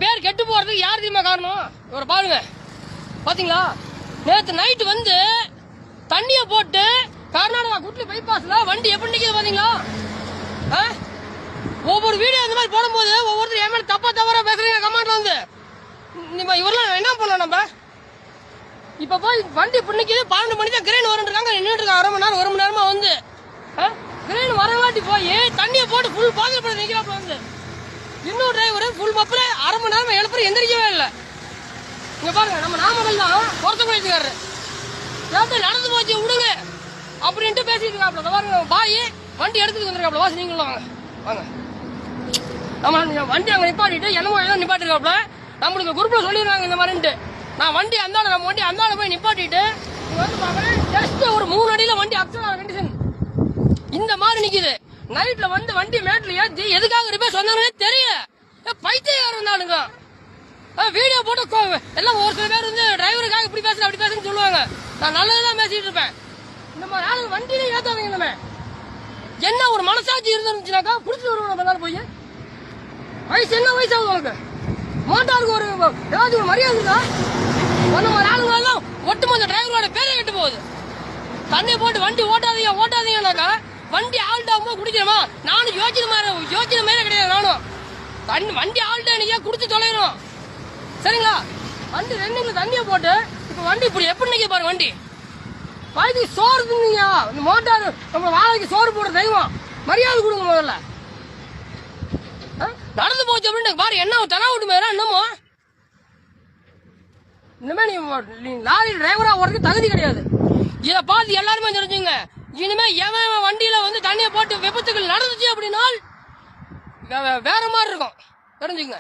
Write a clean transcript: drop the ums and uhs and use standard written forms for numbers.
பேர் கெட்டு போறதுக்கு யார் தெரியுமா காரணம்? இவரை பாருங்க, பாத்தீங்களா? நேற்று நைட்டு வந்து தண்ணிய போட்டு கர்நாடகா குட்லி பைபாஸ்ல வண்டி எப்படி நிக்குது பாத்தீங்களா? ஒவ்வொரு வீடியோ இந்த மாதிரி போடும்போது ஒவ்வொருத்தர் என் மேல தவறா பேசுறீங்க கமெண்ட்ல வந்து. இவரெல்லாம் என்ன பண்ணலாம் நம்ம? இப்ப போய் வண்டி இப்படி நிக்குது, 12 மணி தான் கிரேன் வரன்றாங்க, நின்றுட்டு இருக்காங்க அரை மணி நேரம் 1 மணி நேரமா வந்து. கிரேன் வரங்காட்டி போய் தண்ணியை போட்டு ஃபுல் பாக்கெட் பண்ணி நிக்கிறாப்ல வந்து. இன்னொரு டிரைவர் ஃபுல் மப்பில அரை மணி நேரம் எழுப்புற எந்திரிக்கவே இல்லை. இங்க பாருங்க, நம்ம நாமக்கல் தான் பொறுத்த போயிருக்காரு, நடந்து போச்சு விடுங்க அப்படின்ட்டு பேசிட்டு இருக்காப்ல. பாருங்க பாய் வண்டி எடுத்துட்டு வந்துருக்காப்ல. வாசி நீங்களும் வாங்க வாங்க. நம்ம வண்டி அங்க நிப்பாட்டிட்டு என்னமோ ஏதோ நிப்பாட்டிருக்காப்ல. நம்மளுக்கு குரூப்ல சொல்லிடுறாங்க இந்த மாதிரின்ட்டு. நான் வண்டி அந்தால நம்ம வண்டி அந்தால போய் நிப்பாட்டிட்டு வந்து பாக்குறேன், ஜஸ்ட் ஒரு 3 அடியில வண்டி அப்சர்வ் கண்டிஷன் இந்த மாதிரி நிக்குது. நைட்ல வந்து வண்டி மேட்ல ஏத்தி எதுக்காக ரிப்பேர் சொன்னாங்கன்னே தெரியல. பைத்தியம் இருந்தானுங்க. வீடியோ போட்டு எல்லாம் ஒரு சில பேர் வந்து டிரைவருக்காக இப்படி பேசுற அப்படி பேசுன்னு சொல்லுவாங்க. நான் நல்லதுதான் பேசிட்டு இருப்பேன். இந்த மாதிரி ஆளுங்க வண்டியிலே ஏத்தாதீங்க. நம்ம என்ன ஒரு மனசாட்சி இருந்துச்சுனாக்கா புடிச்சு வருவோம். நம்ம போய் வயசு என்ன வயசு ஆகுது உனக்கு? மோட்டாருக்கு ஒரு ஏதாவது ஒரு மரியாதை இருக்கா? ஒன்ன மாதிரி ஆளுங்க எல்லாம் ஒட்டுமொத்த டிரைவரோட பேரை கெட்டு போகுது. தண்ணியை போட்டு வண்டி ஓட்டாதீங்கன்னாக்கா வண்டி ஆல்ட் ஆகும்போது குடிக்கிறோமா? நானும் யோசிக்கிற மாதிரி கிடையாது. நானும் வண்டி ஆல்ட் அன்னைக்கே குடிச்சு தொலைறோம். சரிங்களா? வண்டி ரெண்டுல தண்ணியை போட்டு இப்ப வண்டி இப்படி எப்படி நிக்க பாருங்க. வண்டி வயதுக்கு சோறு தின்னீங்க. இந்த மோட்டார் நம்ம வாழைக்கு சோறு போடுற தெய்வம், மரியாதை கொடுங்க முதல்ல. நடந்து போச்சு அப்படின்னு பாரு, என்ன தனா விட்டு மேல என்னமோ இனிமே நீ லாரி டிரைவரா ஓடுறதுக்கு தகுதி கிடையாது. இதை பார்த்து எல்லாருமே தெரிஞ்சுங்க. இனிமே எவன் வண்டியில வந்து தண்ணியை போட்டு விபத்துகள் நடந்துச்சு அப்படின்னா வேற மாதிரி இருக்கும், தெரிஞ்சுங்க.